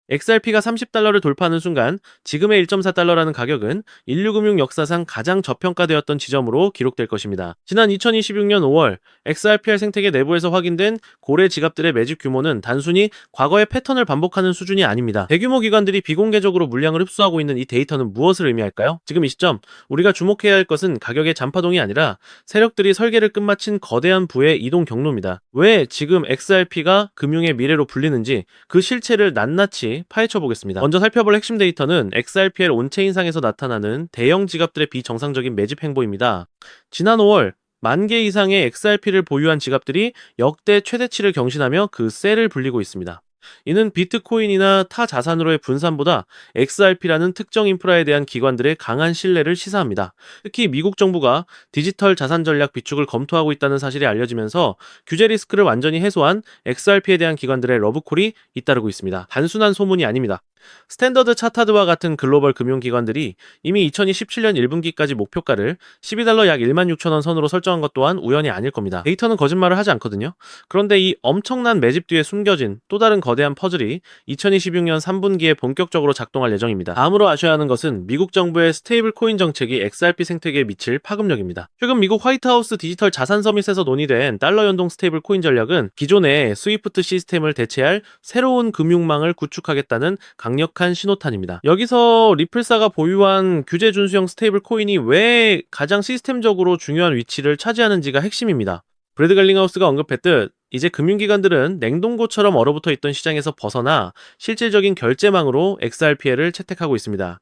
XRP가 $30를 돌파하는 순간 지금의 $1.4라는 가격은 인류금융 역사상 가장 저평가되었던 지점으로 기록될 것입니다. 지난 2026년 5월 XRPR 생태계 내부에서 확인된 고래 지갑들의 매집 규모는 단순히 과거의 패턴을 반복하는 수준이 아닙니다. 대규모 기관들이 비공개적으로 물량을 흡수하고 있는 이 데이터는 무엇을 의미할까요? 지금 이 시점 우리가 주목해야 할 것은 가격의 잔파동이 아니라 세력들이 설계를 끝마친 거대한 부의 이동 경로입니다. 왜 지금 XRP가 금융의 미래로 불리는지 그 실체를 낱낱이 파헤쳐 보겠습니다. 먼저 살펴볼 핵심 데이터는 XRPL 온체인상에서 나타나는 대형 지갑들의 비정상적인 매집 행보입니다. 지난 5월 10,000개 이상의 XRP를 보유한 지갑들이 역대 최대치를 경신하며 그 셀을 불리고 있습니다. 이는 비트코인이나 타 자산으로의 분산보다 XRP라는 특정 인프라에 대한 기관들의 강한 신뢰를 시사합니다. 특히 미국 정부가 디지털 자산 전략 비축을 검토하고 있다는 사실이 알려지면서 규제 리스크를 완전히 해소한 XRP에 대한 기관들의 러브콜이 잇따르고 있습니다. 단순한 소문이 아닙니다. 스탠더드 차타드와 같은 글로벌 금융기관들이 이미 2027년 1분기까지 목표가를 $12 약 16,000원 선으로 설정한 것 또한 우연이 아닐 겁니다. 데이터는 거짓말을 하지 않거든요. 그런데 이 엄청난 매집 뒤에 숨겨진 또 다른 거대한 퍼즐이 2026년 3분기에 본격적으로 작동할 예정입니다. 다음으로 아셔야 하는 것은 미국 정부의 스테이블 코인 정책이 XRP 생태계에 미칠 파급력입니다. 최근 미국 화이트하우스 디지털 자산 서밋에서 논의된 달러 연동 스테이블 코인 전략은 기존의 스위프트 시스템을 대체할 새로운 금융망을 구축하겠다는 강력한 신호탄입니다. 여기서 리플사가 보유한 규제 준수형 스테이블 코인이 왜 가장 시스템적으로 중요한 위치를 차지하는지가 핵심입니다. 브래드 갈링하우스가 언급했듯 이제 금융기관들은 냉동고처럼 얼어붙어 있던 시장에서 벗어나 실질적인 결제망으로 XRP를 채택하고 있습니다.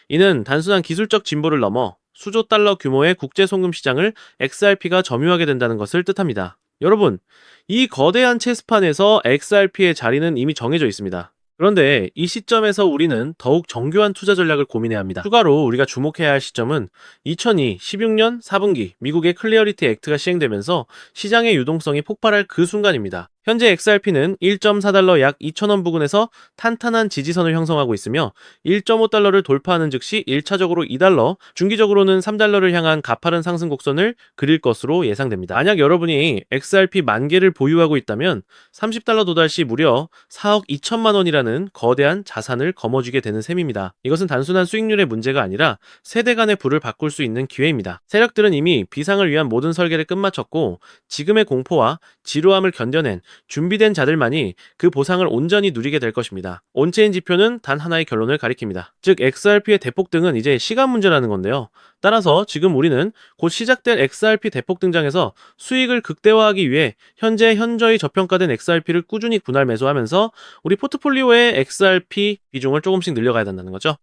이는 단순한 기술적 진보를 넘어 수조 달러 규모의 국제 송금 시장을 XRP가 점유하게 된다는 것을 뜻합니다. 여러분, 이 거대한 체스판에서 XRP의 자리는 이미 정해져 있습니다. 그런데 이 시점에서 우리는 더욱 정교한 투자 전략을 고민해야 합니다. 추가로 우리가 주목해야 할 시점은 2016년 4분기 미국의 클리어리티 액트가 시행되면서 시장의 유동성이 폭발할 그 순간입니다. 현재 XRP는 $1.4 약 2,000원 부근에서 탄탄한 지지선을 형성하고 있으며 $1.5를 돌파하는 즉시 1차적으로 $2, 중기적으로는 $3를 향한 가파른 상승 곡선을 그릴 것으로 예상됩니다. 만약 여러분이 XRP 10,000개를 보유하고 있다면 $30 도달 시 무려 4억 2천만 원이라는 거대한 자산을 거머쥐게 되는 셈입니다. 이것은 단순한 수익률의 문제가 아니라 세대 간의 부를 바꿀 수 있는 기회입니다. 세력들은 이미 비상을 위한 모든 설계를 끝마쳤고 지금의 공포와 지루함을 견뎌낸 준비된 자들만이 그 보상을 온전히 누리게 될 것입니다. 온체인 지표는 단 하나의 결론을 가리킵니다. 즉 XRP의 대폭등은 이제 시간 문제라는 건데요. 따라서 지금 우리는 곧 시작될 XRP 대폭 등장에서 수익을 극대화하기 위해 현재 현저히 저평가된 XRP를 꾸준히 분할 매수하면서 우리 포트폴리오의 XRP 비중을 조금씩 늘려가야 된다는 거죠.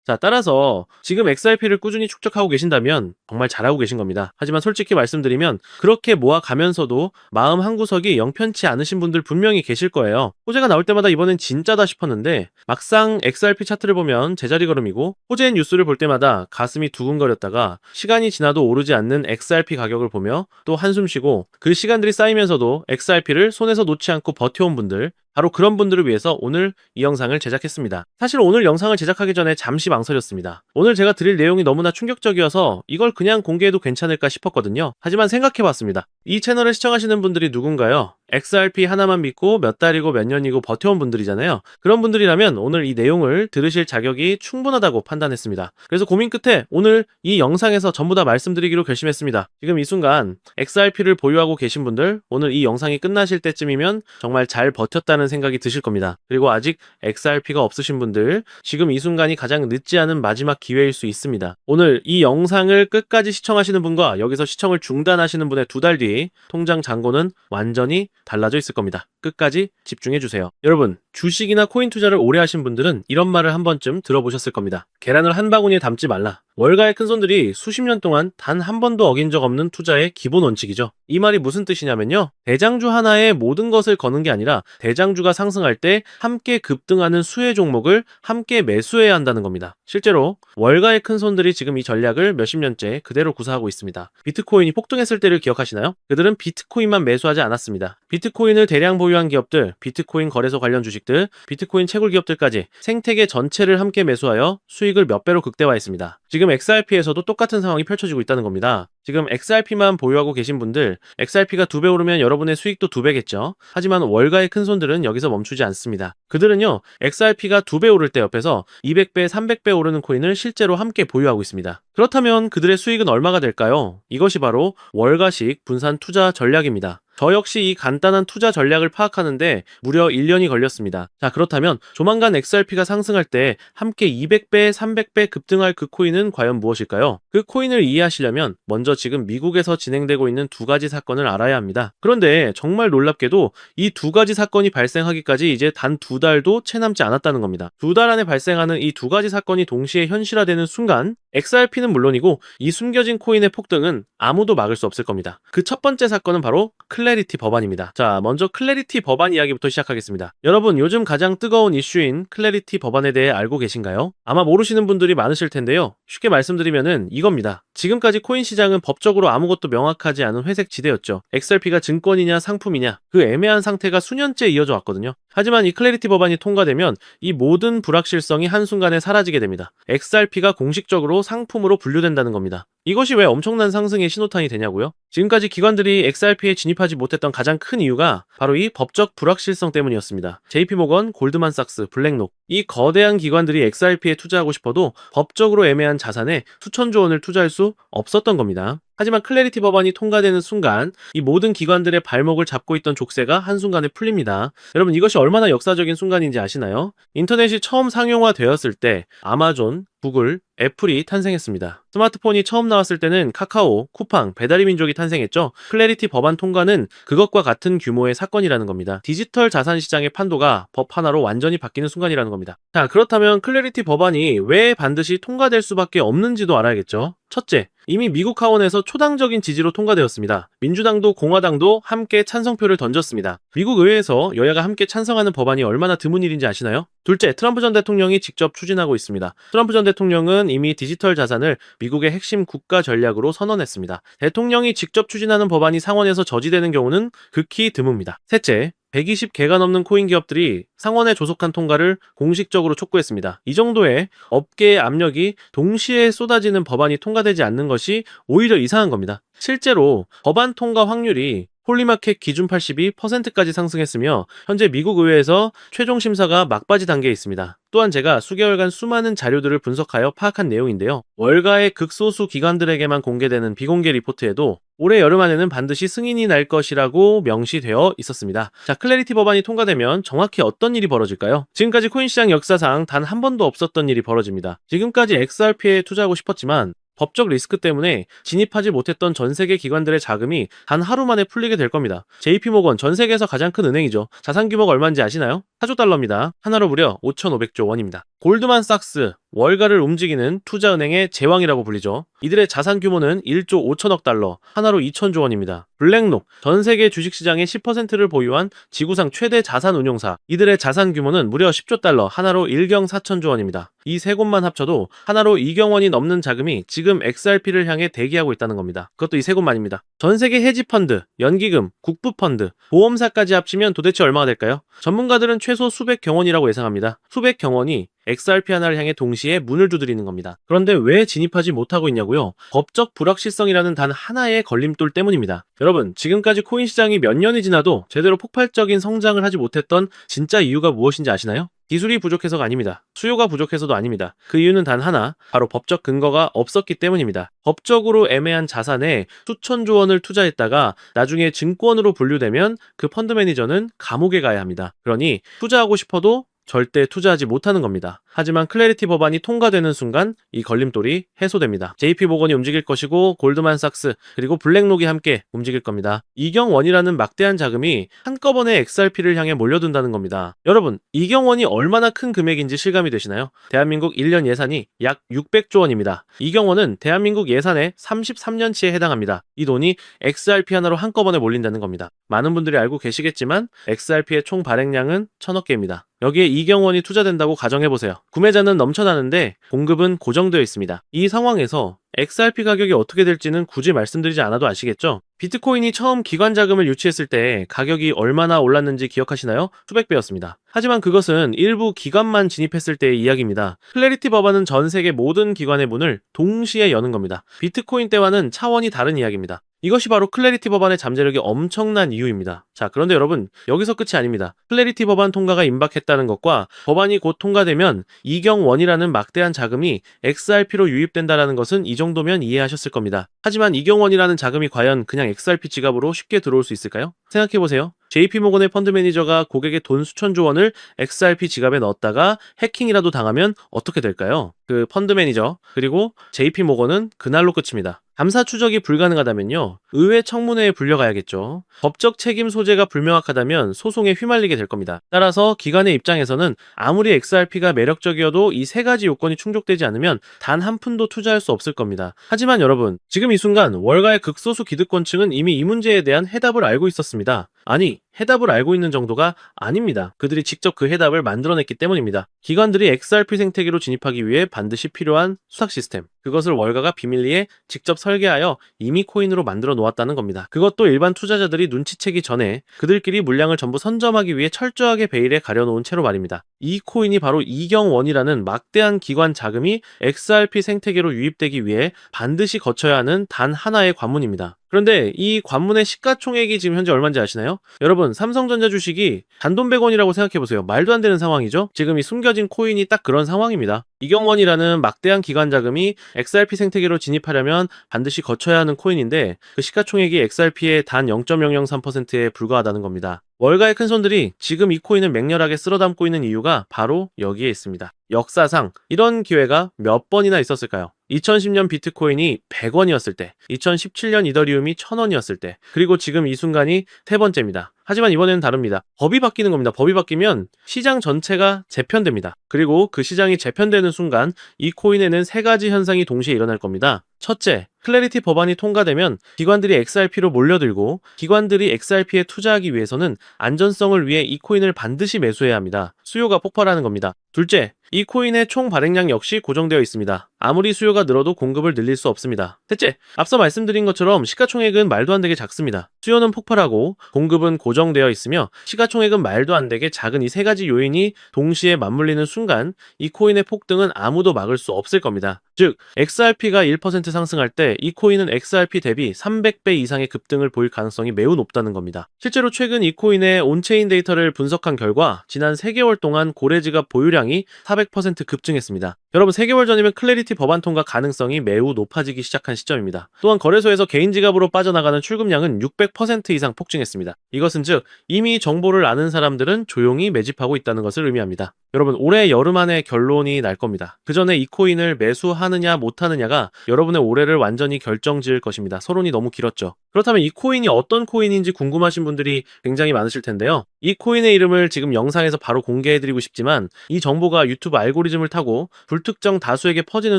자, 따라서 지금 XRP를 꾸준히 축적하고 계신다면 정말 잘하고 계신 겁니다. 하지만 솔직히 말씀드리면 그렇게 모아가면서도 마음 한구석이 영편치 않으신 분들 분명히 계실 거예요. 호재가 나올 때마다 이번엔 진짜다 싶었는데 막상 XRP 차트를 보면 제자리 걸음이고 호재 뉴스를 볼 때마다 가슴이 두근거렸다가 시간이 지나도 오르지 않는 XRP 가격을 보며 또 한숨 쉬고 그 시간들이 쌓이면서도 XRP를 손에서 놓지 않고 버텨온 분들, 바로 그런 분들을 위해서 오늘 이 영상을 제작했습니다. 사실 오늘 영상을 제작하기 전에 잠시 망설였습니다. 오늘 제가 드릴 내용이 너무나 충격적이어서 이걸 그냥 공개해도 괜찮을까 싶었거든요. 하지만 생각해봤습니다. 이 채널을 시청하시는 분들이 누군가요? XRP 하나만 믿고 몇 달이고 몇 년이고 버텨온 분들이잖아요. 그런 분들이라면 오늘 이 내용을 들으실 자격이 충분하다고 판단했습니다. 그래서 고민 끝에 오늘 이 영상에서 전부 다 말씀드리기로 결심했습니다. 지금 이 순간 XRP를 보유하고 계신 분들, 오늘 이 영상이 끝나실 때쯤이면 정말 잘 버텼다는 생각이 드실 겁니다. 그리고 아직 XRP가 없으신 분들, 지금 이 순간이 가장 늦지 않은 마지막 기회일 수 있습니다. 오늘 이 영상을 끝까지 시청하시는 분과 여기서 시청을 중단하시는 분의 2달 뒤 통장 잔고는 완전히 달라져 있을 겁니다. 끝까지 집중해주세요. 여러분, 주식이나 코인 투자를 오래 하신 분들은 이런 말을 한 번쯤 들어보셨을 겁니다. 계란을 한 바구니에 담지 말라. 월가의 큰손들이 수십 년 동안 단 한 번도 어긴 적 없는 투자의 기본 원칙이죠. 이 말이 무슨 뜻이냐면요. 대장주 하나에 모든 것을 거는 게 아니라 대장주가 상승할 때 함께 급등하는 수혜 종목을 함께 매수해야 한다는 겁니다. 실제로 월가의 큰손들이 지금 이 전략을 몇십 년째 그대로 구사하고 있습니다. 비트코인이 폭등했을 때를 기억하시나요? 그들은 비트코인만 매수하지 않았습니다. 비트코인을 대량 보유한 기업들, 비트코인 거래소 관련 주식 주식들, 비트코인 채굴 기업들까지 생태계 전체를 함께 매수하여 수익을 몇 배로 극대화했습니다. 지금 XRP에서도 똑같은 상황이 펼쳐지고 있다는 겁니다. 지금 XRP만 보유하고 계신 분들, XRP가 2배 오르면 여러분의 수익도 2배겠죠. 하지만 월가의 큰 손들은 여기서 멈추지 않습니다. 그들은요, XRP가 2배 오를 때 옆에서 200배, 300배 오르는 코인을 실제로 함께 보유하고 있습니다. 그렇다면 그들의 수익은 얼마가 될까요? 이것이 바로 월가식 분산 투자 전략입니다. 저 역시 이 간단한 투자 전략을 파악하는데 무려 1년이 걸렸습니다. 자, 그렇다면 조만간 XRP가 상승할 때 함께 200배, 300배 급등할 그 코인은 과연 무엇일까요? 그 코인을 이해하시려면 먼저 지금 미국에서 진행되고 있는 두 가지 사건을 알아야 합니다. 그런데 정말 놀랍게도 이 두 가지 사건이 발생하기까지 이제 단 2달도 채 남지 않았다는 겁니다. 2달 안에 발생하는 이 두 가지 사건이 동시에 현실화되는 순간 XRP는 물론이고 이 숨겨진 코인의 폭등은 아무도 막을 수 없을 겁니다. 그 첫 번째 사건은 바로 클래리티 법안입니다. 자, 먼저 클래리티 법안 이야기부터 시작하겠습니다. 여러분, 요즘 가장 뜨거운 이슈인 클래리티 법안에 대해 알고 계신가요? 아마 모르시는 분들이 많으실 텐데요. 쉽게 말씀드리면은 이겁니다. 지금까지 코인 시장은 법적으로 아무것도 명확하지 않은 회색 지대였죠. XRP가 증권이냐 상품이냐 그 애매한 상태가 수년째 이어져 왔거든요. 하지만 이 클래리티 법안이 통과되면 이 모든 불확실성이 한순간에 사라지게 됩니다. XRP가 공식적으로 상품으로 분류된다는 겁니다. 이것이 왜 엄청난 상승의 신호탄이 되냐고요? 지금까지 기관들이 XRP에 진입하지 못했던 가장 큰 이유가 바로 이 법적 불확실성 때문이었습니다. JP모건, 골드만삭스, 블랙록 이 거대한 기관들이 XRP에 투자하고 싶어도 법적으로 애매한 자산에 수천조 원을 투자할 수 없었던 겁니다. 하지만 클래리티 법안이 통과되는 순간 이 모든 기관들의 발목을 잡고 있던 족쇄가 한순간에 풀립니다. 여러분, 이것이 얼마나 역사적인 순간인지 아시나요? 인터넷이 처음 상용화되었을 때 아마존, 구글, 애플이 탄생했습니다. 스마트폰이 처음 나왔을 때는 카카오, 쿠팡, 배달의 민족이 탄생했죠. 클래리티 법안 통과는 그것과 같은 규모의 사건이라는 겁니다. 디지털 자산 시장의 판도가 법 하나로 완전히 바뀌는 순간이라는 겁니다. 자, 그렇다면 클래리티 법안이 왜 반드시 통과될 수밖에 없는지도 알아야겠죠. 첫째, 이미 미국 하원에서 초당적인 지지로 통과되었습니다. 민주당도 공화당도 함께 찬성표를 던졌습니다. 미국 의회에서 여야가 함께 찬성하는 법안이 얼마나 드문 일인지 아시나요? 둘째, 트럼프 전 대통령이 직접 추진하고 있습니다. 트럼프 전 대통령은 이미 디지털 자산을 미국의 핵심 국가 전략으로 선언했습니다. 대통령이 직접 추진하는 법안이 상원에서 저지되는 경우는 극히 드뭅니다. 셋째, 120개가 넘는 코인 기업들이 상원에 조속한 통과를 공식적으로 촉구했습니다. 이 정도의 업계의 압력이 동시에 쏟아지는 법안이 통과되지 않는 것이 오히려 이상한 겁니다. 실제로 법안 통과 확률이 홀리마켓 기준 82%까지 상승했으며 현재 미국 의회에서 최종 심사가 막바지 단계에 있습니다. 또한 제가 수개월간 수많은 자료들을 분석하여 파악한 내용인데요. 월가의 극소수 기관들에게만 공개되는 비공개 리포트에도 올해 여름 안에는 반드시 승인이 날 것이라고 명시되어 있었습니다. 자, 클래리티 법안이 통과되면 정확히 어떤 일이 벌어질까요? 지금까지 코인 시장 역사상 단 한 번도 없었던 일이 벌어집니다. 지금까지 XRP에 투자하고 싶었지만 법적 리스크 때문에 진입하지 못했던 전 세계 기관들의 자금이 단 하루 만에 풀리게 될 겁니다. JP모건, 전 세계에서 가장 큰 은행이죠. 자산 규모가 얼마인지 아시나요? 4조 달러입니다. 하나로 무려 5,500조 원입니다. 골드만삭스, 월가를 움직이는 투자은행의 제왕이라고 불리죠. 이들의 자산 규모는 1조 5천억 달러, 하나로 2천조 원입니다. 블랙록, 전 세계 주식시장의 10%를 보유한 지구상 최대 자산 운용사, 이들의 자산 규모는 무려 10조 달러, 하나로 1경 4천조 원입니다. 이 세 곳만 합쳐도 하나로 2경 원이 넘는 자금이 지금 XRP를 향해 대기하고 있다는 겁니다. 그것도 이 세 곳만입니다. 전 세계 헤지펀드, 연기금, 국부펀드, 보험사까지 합치면 도대체 얼마가 될까요? 전문가들은 최소 수백 경원이라고 예상합니다. 수백 경원이 XRP 하나를 향해 동시에 문을 두드리는 겁니다. 그런데 왜 진입하지 못하고 있냐고요? 법적 불확실성이라는 단 하나의 걸림돌 때문입니다. 여러분, 지금까지 코인 시장이 몇 년이 지나도 제대로 폭발적인 성장을 하지 못했던 진짜 이유가 무엇인지 아시나요? 기술이 부족해서가 아닙니다. 수요가 부족해서도 아닙니다. 그 이유는 단 하나, 바로 법적 근거가 없었기 때문입니다. 법적으로 애매한 자산에 수천조 원을 투자했다가 나중에 증권으로 분류되면 그 펀드 매니저는 감옥에 가야 합니다. 그러니 투자하고 싶어도 절대 투자하지 못하는 겁니다. 하지만 클래리티 법안이 통과되는 순간 이 걸림돌이 해소됩니다. JP모건이 움직일 것이고 골드만삭스 그리고 블랙록이 함께 움직일 겁니다. 이경원이라는 막대한 자금이 한꺼번에 XRP를 향해 몰려든다는 겁니다. 여러분, 이경원이 얼마나 큰 금액인지 실감이 되시나요? 대한민국 1년 예산이 약 600조 원입니다. 이경원은 대한민국 예산의 33년치에 해당합니다. 이 돈이 XRP 하나로 한꺼번에 몰린다는 겁니다. 많은 분들이 알고 계시겠지만 XRP의 총 발행량은 1000억 개입니다. 여기에 이경원이 투자된다고 가정해보세요. 구매자는 넘쳐나는데 공급은 고정되어 있습니다. 이 상황에서 XRP 가격이 어떻게 될지는 굳이 말씀드리지 않아도 아시겠죠? 비트코인이 처음 기관 자금을 유치했을 때 가격이 얼마나 올랐는지 기억하시나요? 수백 배였습니다. 하지만 그것은 일부 기관만 진입했을 때의 이야기입니다. 클래리티 법안은 전 세계 모든 기관의 문을 동시에 여는 겁니다. 비트코인 때와는 차원이 다른 이야기입니다. 이것이 바로 클래리티 법안의 잠재력이 엄청난 이유입니다. 자, 그런데 여러분, 여기서 끝이 아닙니다. 클래리티 법안 통과가 임박했다는 것과 법안이 곧 통과되면 이경원이라는 막대한 자금이 XRP로 유입된다는 것은 이 정도면 이해하셨을 겁니다. 하지만 이경원이라는 자금이 과연 그냥 XRP 지갑으로 쉽게 들어올 수 있을까요? 생각해보세요. JP모건의 펀드 매니저가 고객의 돈 수천조 원을 XRP 지갑에 넣었다가 해킹이라도 당하면 어떻게 될까요? 그 펀드 매니저 그리고 JP모건은 그날로 끝입니다. 감사 추적이 불가능하다면요, 의회 청문회에 불려가야겠죠. 법적 책임 소재가 불명확하다면 소송에 휘말리게 될 겁니다. 따라서 기관의 입장에서는 아무리 XRP가 매력적이어도 이 세 가지 요건이 충족되지 않으면 단 한 푼도 투자할 수 없을 겁니다. 하지만 여러분, 지금 이 순간 월가의 극소수 기득권층은 이미 이 문제에 대한 해답을 알고 있었습니다. 아니, 해답을 알고 있는 정도가 아닙니다. 그들이 직접 그 해답을 만들어냈기 때문입니다. 기관들이 XRP 생태계로 진입하기 위해 반드시 필요한 수탁 시스템, 그것을 월가가 비밀리에 직접 설계하여 이미 코인으로 만들어 놓았다는 겁니다. 그것도 일반 투자자들이 눈치채기 전에 그들끼리 물량을 전부 선점하기 위해 철저하게 베일에 가려놓은 채로 말입니다. 이 코인이 바로 이경원이라는 막대한 기관 자금이 XRP 생태계로 유입되기 위해 반드시 거쳐야 하는 단 하나의 관문입니다. 그런데 이 관문의 시가총액이 지금 현재 얼마인지 아시나요? 여러분, 삼성전자 주식이 단돈 100원이라고 생각해보세요. 말도 안 되는 상황이죠? 지금 이 숨겨진 코인이 딱 그런 상황입니다. 이경원이라는 막대한 기관 자금이 XRP 생태계로 진입하려면 반드시 거쳐야 하는 코인인데 그 시가총액이 XRP의 단 0.003%에 불과하다는 겁니다. 월가의 큰손들이 지금 이 코인을 맹렬하게 쓸어담고 있는 이유가 바로 여기에 있습니다. 역사상 이런 기회가 몇 번이나 있었을까요? 2010년 비트코인이 100원이었을 때, 2017년 이더리움이 1000원이었을 때, 그리고 지금 이 순간이 세 번째입니다. 하지만 이번에는 다릅니다. 법이 바뀌는 겁니다. 법이 바뀌면 시장 전체가 재편됩니다. 그리고 그 시장이 재편되는 순간 이 코인에는 세 가지 현상이 동시에 일어날 겁니다. 첫째, 클래리티 법안이 통과되면 기관들이 XRP로 몰려들고 기관들이 XRP에 투자하기 위해서는 안전성을 위해 이 코인을 반드시 매수해야 합니다. 수요가 폭발하는 겁니다. 둘째, 이 코인의 총 발행량 역시 고정되어 있습니다. 아무리 수요가 늘어도 공급을 늘릴 수 없습니다. 셋째, 앞서 말씀드린 것처럼 시가총액은 말도 안 되게 작습니다. 수요는 폭발하고 공급은 고정되어 있으며 시가총액은 말도 안 되게 작은 이 세 가지 요인이 동시에 맞물리는 순간 이 코인의 폭등은 아무도 막을 수 없을 겁니다. 즉, XRP가 1% 상승할 때 이 코인은 XRP 대비 300배 이상의 급등을 보일 가능성이 매우 높다는 겁니다. 실제로 최근 이 코인의 온체인 데이터를 분석한 결과 지난 3개월 동안 고래지갑 보유량이 400% 급증했습니다. 여러분, 3개월 전이면 클래리티 법안 통과 가능성이 매우 높아지기 시작한 시점입니다. 또한 거래소에서 개인 지갑으로 빠져나가는 출금량은 600% 이상 폭증했습니다. 이것은 즉 이미 정보를 아는 사람들은 조용히 매집하고 있다는 것을 의미합니다. 여러분, 올해 여름 안에 결론이 날 겁니다. 그 전에 이 코인을 매수하느냐 못하느냐가 여러분의 올해를 완전히 결정지을 것입니다. 서론이 너무 길었죠. 그렇다면 이 코인이 어떤 코인인지 궁금하신 분들이 굉장히 많으실 텐데요. 이 코인의 이름을 지금 영상에서 바로 공개해드리고 싶지만 이 정보가 유튜브 알고리즘을 타고 불특정 다수에게 퍼지는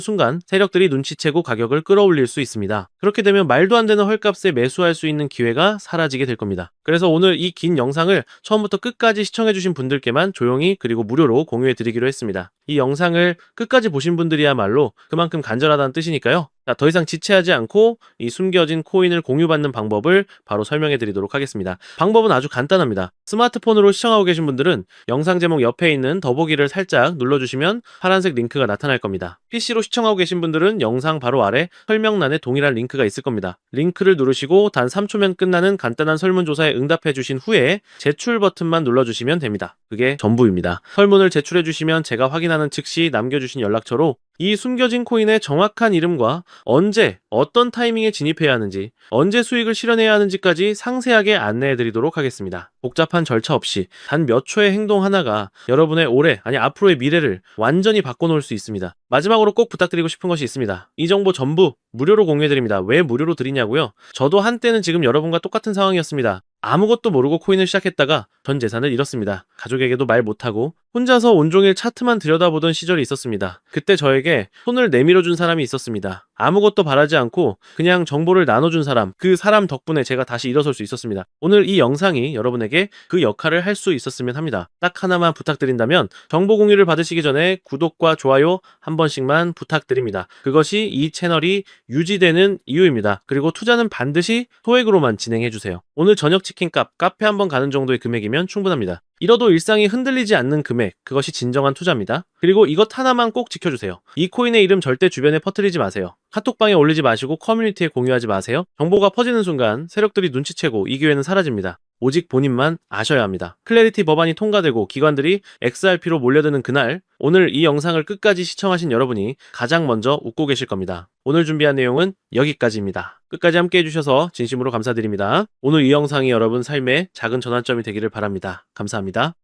순간 세력들이 눈치채고 가격을 끌어올릴 수 있습니다. 그렇게 되면 말도 안 되는 헐값에 매수할 수 있는 기회가 사라지게 될 겁니다. 그래서 오늘 이 긴 영상을 처음부터 끝까지 시청해주신 분들께만 조용히 그리고 무료로 공유해드리기로 했습니다. 이 영상을 끝까지 보신 분들이야말로 그만큼 간절하다는 뜻이니까요. 자, 더 이상 지체하지 않고 이 숨겨진 코인을 공유받는 방법을 바로 설명해 드리도록 하겠습니다. 방법은 아주 간단합니다. 스마트폰으로 시청하고 계신 분들은 영상 제목 옆에 있는 더보기를 살짝 눌러주시면 파란색 링크가 나타날 겁니다. PC로 시청하고 계신 분들은 영상 바로 아래 설명란에 동일한 링크가 있을 겁니다. 링크를 누르시고 단 3초면 끝나는 간단한 설문조사에 응답해 주신 후에 제출 버튼만 눌러주시면 됩니다. 그게 전부입니다. 설문을 제출해 주시면 제가 확인하는 즉시 남겨주신 연락처로 이 숨겨진 코인의 정확한 이름과 언제, 어떤 타이밍에 진입해야 하는지, 언제 수익을 실현해야 하는지까지 상세하게 안내해 드리도록 하겠습니다. 복잡한 절차 없이 단 몇 초의 행동 하나가 여러분의 올해, 아니 앞으로의 미래를 완전히 바꿔놓을 수 있습니다. 마지막으로 꼭 부탁드리고 싶은 것이 있습니다. 이 정보 전부 무료로 공유해드립니다. 왜 무료로 드리냐고요? 저도 한때는 지금 여러분과 똑같은 상황이었습니다. 아무것도 모르고 코인을 시작했다가 전 재산을 잃었습니다. 가족에게도 말 못하고 혼자서 온종일 차트만 들여다보던 시절이 있었습니다. 그때 저에게 손을 내밀어 준 사람이 있었습니다. 아무것도 바라지 않고 그냥 정보를 나눠준 사람, 그 사람 덕분에 제가 다시 일어설 수 있었습니다. 오늘 이 영상이 여러분에게 그 역할을 할 수 있었으면 합니다. 딱 하나만 부탁드린다면 정보 공유를 받으시기 전에 구독과 좋아요 한 번씩만 부탁드립니다. 그것이 이 채널이 유지되는 이유입니다. 그리고 투자는 반드시 소액으로만 진행해주세요. 오늘 저녁 치킨값, 카페 한번 가는 정도의 금액이면 충분합니다. 잃어도 일상이 흔들리지 않는 금액, 그것이 진정한 투자입니다. 그리고 이것 하나만 꼭 지켜주세요. 이 코인의 이름 절대 주변에 퍼뜨리지 마세요. 카톡방에 올리지 마시고 커뮤니티에 공유하지 마세요. 정보가 퍼지는 순간 세력들이 눈치채고 이 기회는 사라집니다. 오직 본인만 아셔야 합니다. 클래리티 법안이 통과되고 기관들이 XRP로 몰려드는 그날, 오늘 이 영상을 끝까지 시청하신 여러분이 가장 먼저 웃고 계실 겁니다. 오늘 준비한 내용은 여기까지입니다. 끝까지 함께 해주셔서 진심으로 감사드립니다. 오늘 이 영상이 여러분 삶의 작은 전환점이 되기를 바랍니다. 감사합니다.